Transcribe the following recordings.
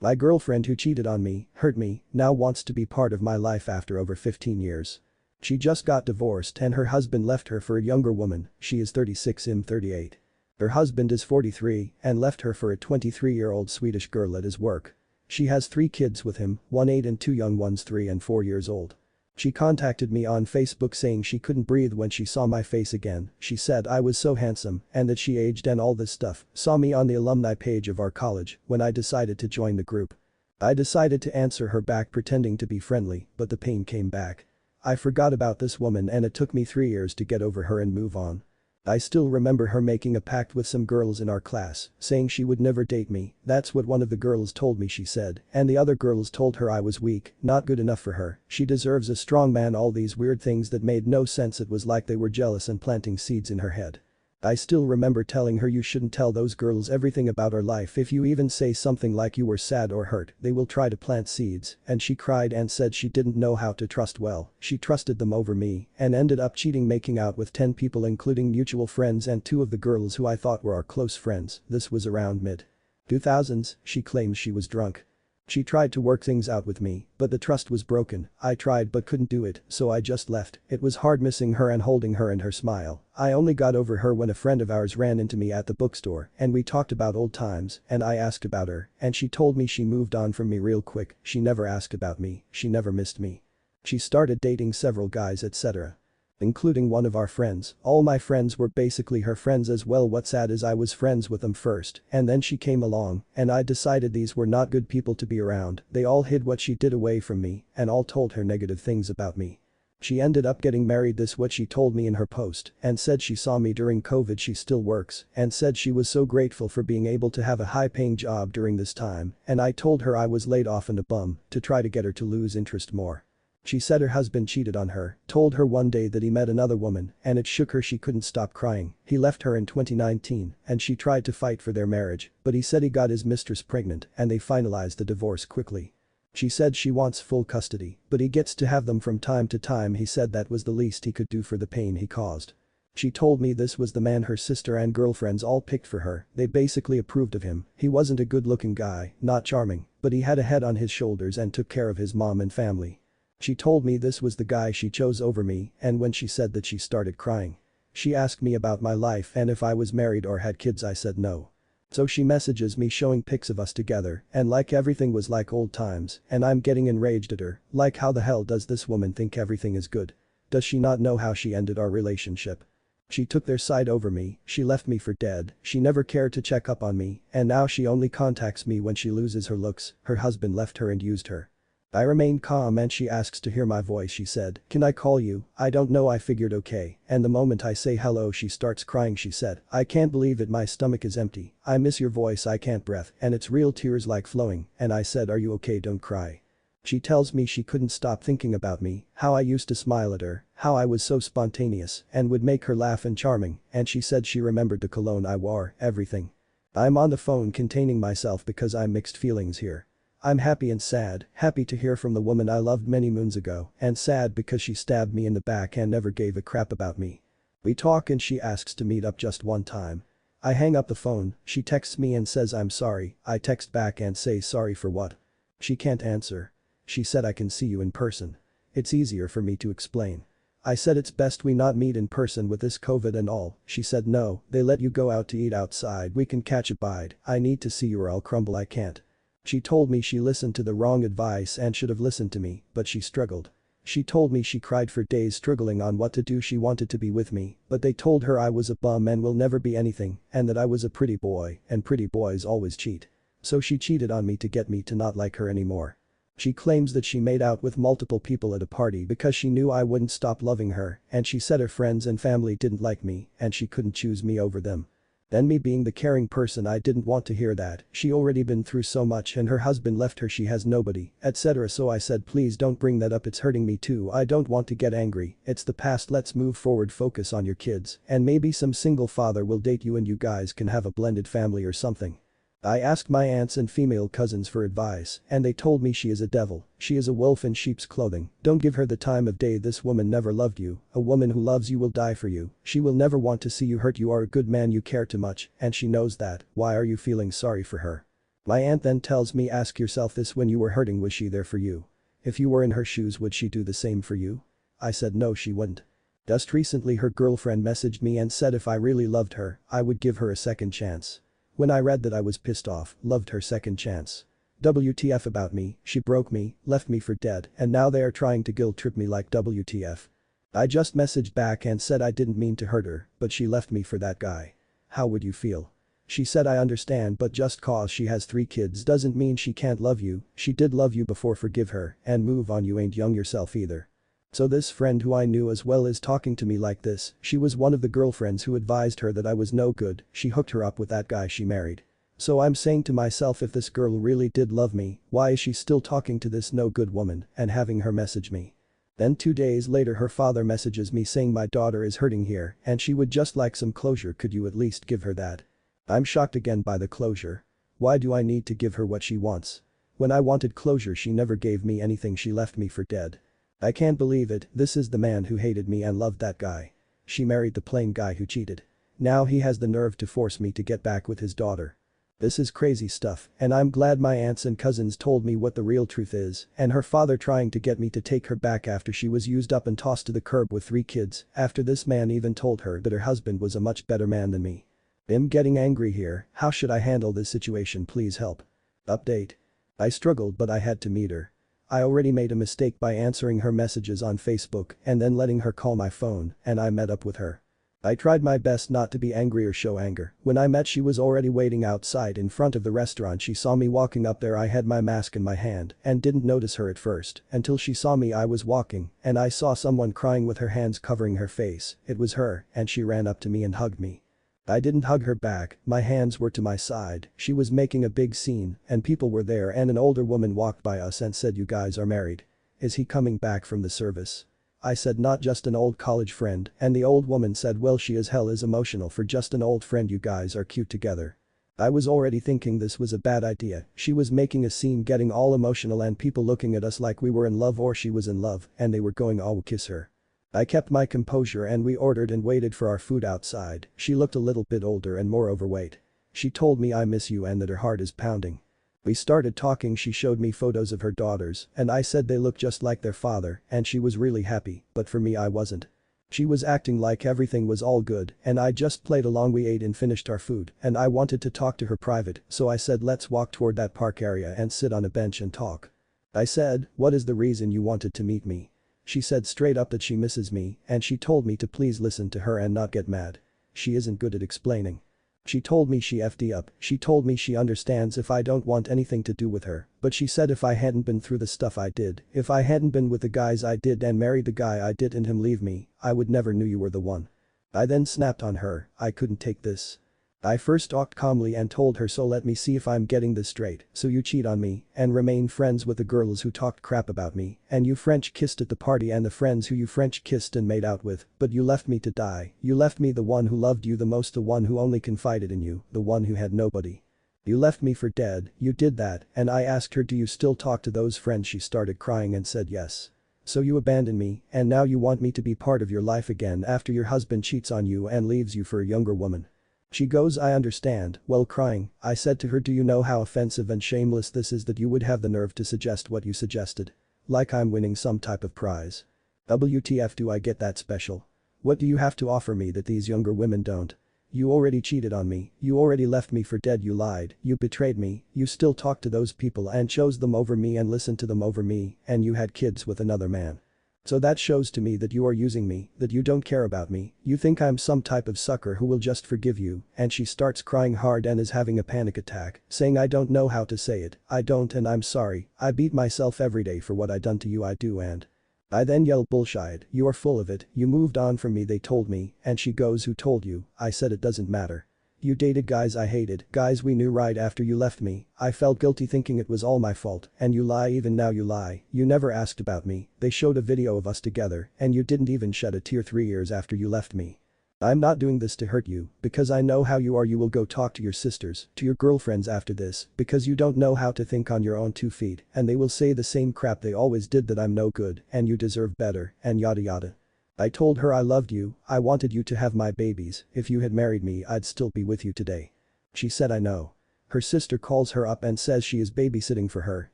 My girlfriend who cheated on me, hurt me, now wants to be part of my life after over 15 years. She just got divorced and her husband left her for a younger woman, she is 36, I'm 38. Her husband is 43 and left her for a 23-year-old Swedish girl at his work. She has 3 kids with him, one 8 and 2 young ones 3 and 4 years old. She contacted me on Facebook saying she couldn't breathe when she saw my face again, she said I was so handsome and that she aged and all this stuff, saw me on the alumni page of our college when I decided to join the group. I decided to answer her back pretending to be friendly, but the pain came back. I forgot about this woman and it took me 3 years to get over her and move on. I still remember her making a pact with some girls in our class, saying she would never date me, that's what one of the girls told me she said, and the other girls told her I was weak, not good enough for her, she deserves a strong man, all these weird things that made no sense. It was like they were jealous and planting seeds in her head. I still remember telling her you shouldn't tell those girls everything about our life, if you even say something like you were sad or hurt, they will try to plant seeds, and she cried and said she didn't know how to trust well, she trusted them over me and ended up cheating, making out with 10 people including mutual friends and 2 of the girls who I thought were our close friends. This was around mid-2000s, she claims she was drunk. She tried to work things out with me, but the trust was broken. I tried but couldn't do it, so I just left. It was hard missing her and holding her and her smile. I only got over her when a friend of ours ran into me at the bookstore and we talked about old times and I asked about her and she told me she moved on from me real quick, she never asked about me, she never missed me. She started dating several guys etc. Including one of our friends. All my friends were basically her friends as well. What's sad is I was friends with them first and then she came along and I decided these were not good people to be around. They all hid what she did away from me and all told her negative things about me. She ended up getting married, this what she told me in her post, and said she saw me during COVID. She still works and said she was so grateful for being able to have a high-paying job during this time, and I told her I was laid off and a bum to try to get her to lose interest more. She said her husband cheated on her, told her one day that he met another woman and it shook her, she couldn't stop crying. He left her in 2019 and she tried to fight for their marriage, but he said he got his mistress pregnant and they finalized the divorce quickly. She said she wants full custody, but he gets to have them from time to time. He said that was the least he could do for the pain he caused. She told me this was the man her sister and girlfriends all picked for her, they basically approved of him. He wasn't a good-looking guy, not charming, but he had a head on his shoulders and took care of his mom and family. She told me this was the guy she chose over me, and when she said that she started crying. She asked me about my life and if I was married or had kids. I said no. So she messages me showing pics of us together and like everything was like old times and I'm getting enraged at her, like how the hell does this woman think everything is good? Does she not know how she ended our relationship? She took their side over me, she left me for dead, she never cared to check up on me and now she only contacts me when she loses her looks. Her husband left her and used her. I remained calm and she asks to hear my voice. She said, "Can I call you?" I don't know. I figured okay, and the moment I say hello she starts crying. She said, "I can't believe it, my stomach is empty, I miss your voice, I can't breathe," and it's real tears like flowing, and I said, "Are you okay, don't cry." She tells me she couldn't stop thinking about me, how I used to smile at her, how I was so spontaneous and would make her laugh and charming, and she said she remembered the cologne I wore, everything. I'm on the phone containing myself because I'm mixed feelings here. I'm happy and sad, happy to hear from the woman I loved many moons ago, and sad because she stabbed me in the back and never gave a crap about me. We talk and she asks to meet up just one time. I hang up the phone, she texts me and says I'm sorry, I text back and say sorry for what? She can't answer. She said I can see you in person. It's easier for me to explain. I said it's best we not meet in person with this COVID and all. She said no, they let you go out to eat outside, we can catch a bite, I need to see you or I'll crumble, I can't. She told me she listened to the wrong advice and should have listened to me, but she struggled. She told me she cried for days struggling on what to do. She wanted to be with me, but they told her I was a bum and will never be anything, and that I was a pretty boy, and pretty boys always cheat. So she cheated on me to get me to not like her anymore. She claims that she made out with multiple people at a party because she knew I wouldn't stop loving her, and she said her friends and family didn't like me and she couldn't choose me over them. Then me being the caring person, I didn't want to hear that, she already been through so much and her husband left her, she has nobody, etc. So I said please don't bring that up, it's hurting me too. I don't want to get angry, it's the past, let's move forward, focus on your kids, and maybe some single father will date you and you guys can have a blended family or something. I asked my aunts and female cousins for advice and they told me she is a devil, she is a wolf in sheep's clothing, don't give her the time of day, this woman never loved you, a woman who loves you will die for you, she will never want to see you hurt, you are a good man, you care too much and she knows that, why are you feeling sorry for her? My aunt then tells me ask yourself this when you were hurting was she there for you? If you were in her shoes would she do the same for you? I said no she wouldn't. Just recently her girlfriend messaged me and said if I really loved her, I would give her a second chance. When I read that I was pissed off, loved her second chance. WTF about me, she broke me, left me for dead and now they are trying to guilt trip me like WTF. I just messaged back and said I didn't mean to hurt her, but she left me for that guy. How would you feel? She said I understand but just cause she has 3 kids doesn't mean she can't love you, she did love you before forgive her and move on you ain't young yourself either. So this friend who I knew as well is talking to me like this, she was one of the girlfriends who advised her that I was no good, she hooked her up with that guy she married. So I'm saying to myself if this girl really did love me, why is she still talking to this no good woman and having her message me? Then 2 days later her father messages me saying my daughter is hurting here and she would just like some closure could you at least give her that? I'm shocked again by the closure. Why do I need to give her what she wants? When I wanted closure she never gave me anything she left me for dead. I can't believe it, this is the man who hated me and loved that guy. She married the plain guy who cheated. Now he has the nerve to force me to get back with his daughter. This is crazy stuff and I'm glad my aunts and cousins told me what the real truth is and her father trying to get me to take her back after she was used up and tossed to the curb with 3 kids after this man even told her that her husband was a much better man than me. I'm getting angry here, how should I handle this situation please help. Update. I struggled but I had to meet her. I already made a mistake by answering her messages on Facebook and then letting her call my phone and I met up with her. I tried my best not to be angry or show anger. When I met she was already waiting outside in front of the restaurant she saw me walking up there I had my mask in my hand and didn't notice her at first until she saw me I was walking and I saw someone crying with her hands covering her face, it was her and she ran up to me and hugged me. I didn't hug her back, my hands were to my side, she was making a big scene and people were there and an older woman walked by us and said you guys are married. Is he coming back from the service? I said not just an old college friend and the old woman said well she as hell is emotional for just an old friend you guys are cute together. I was already thinking this was a bad idea, she was making a scene getting all emotional and people looking at us like we were in love or she was in love and they were going oh kiss her. I kept my composure and we ordered and waited for our food outside, she looked a little bit older and more overweight. She told me I miss you and that her heart is pounding. We started talking she showed me photos of her daughters and I said they look just like their father and she was really happy, but for me I wasn't. She was acting like everything was all good and I just played along we ate and finished our food and I wanted to talk to her private so I said let's walk toward that park area and sit on a bench and talk. I said, what is the reason you wanted to meet me? She said straight up that she misses me and she told me to please listen to her and not get mad. She isn't good at explaining. She told me she FD up, she told me she understands if I don't want anything to do with her, but she said if I hadn't been through the stuff I did, if I hadn't been with the guys I did and married the guy I did and him leave me, I would never knew you were the one. I then snapped on her, I couldn't take this. I first talked calmly and told her so let me see if I'm getting this straight, so you cheat on me and remain friends with the girls who talked crap about me and you French kissed at the party and the friends who you French kissed and made out with, but you left me to die, you left me the one who loved you the most the one who only confided in you, the one who had nobody. You left me for dead, you did that and I asked her do you still talk to those friends she started crying and said yes. So you abandoned me and now you want me to be part of your life again after your husband cheats on you and leaves you for a younger woman. She goes I understand, well crying, I said to her do you know how offensive and shameless this is that you would have the nerve to suggest what you suggested? Like I'm winning some type of prize. WTF do I get that special? What do you have to offer me that these younger women don't? You already cheated on me, you already left me for dead you lied, you betrayed me, you still talk to those people and chose them over me and listened to them over me and you had kids with another man. So that shows to me that you are using me, that you don't care about me, you think I'm some type of sucker who will just forgive you and she starts crying hard and is having a panic attack, saying I don't know how to say it, I don't and I'm sorry, I beat myself every day for what I done to you I do and. I then yell bullshit, you are full of it, you moved on from me they told me and she goes who told you, I said it doesn't matter. You dated guys I hated, guys we knew right after you left me, I felt guilty thinking it was all my fault and you lie even now you lie, you never asked about me, they showed a video of us together and you didn't even shed a tear 3 years after you left me. I'm not doing this to hurt you, because I know how you are you will go talk to your sisters, to your girlfriends after this, because you don't know how to think on your own 2 feet and they will say the same crap they always did that I'm no good and you deserve better and yada yada. I told her I loved you, I wanted you to have my babies, if you had married me I'd still be with you today. She said I know. Her sister calls her up and says she is babysitting for her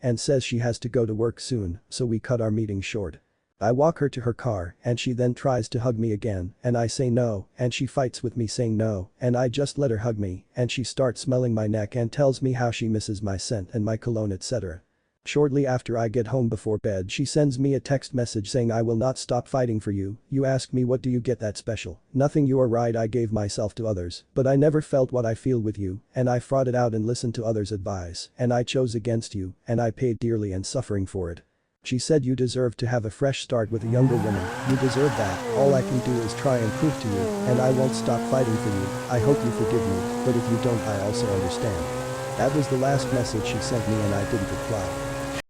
and says she has to go to work soon, so we cut our meeting short. I walk her to her car and she then tries to hug me again and I say no and she fights with me saying no and I just let her hug me and she starts smelling my neck and tells me how she misses my scent and my cologne etc. Shortly after I get home before bed she sends me a text message saying I will not stop fighting for you, you ask me what do you get that special, nothing you are right I gave myself to others, but I never felt what I feel with you and I fought it out and listened to others' advice and I chose against you and I paid dearly and suffering for it. She said you deserve to have a fresh start with a younger woman, you deserve that, all I can do is try and prove to you, and I won't stop fighting for you, I hope you forgive me, but if you don't I also understand. That was the last message she sent me and I didn't reply.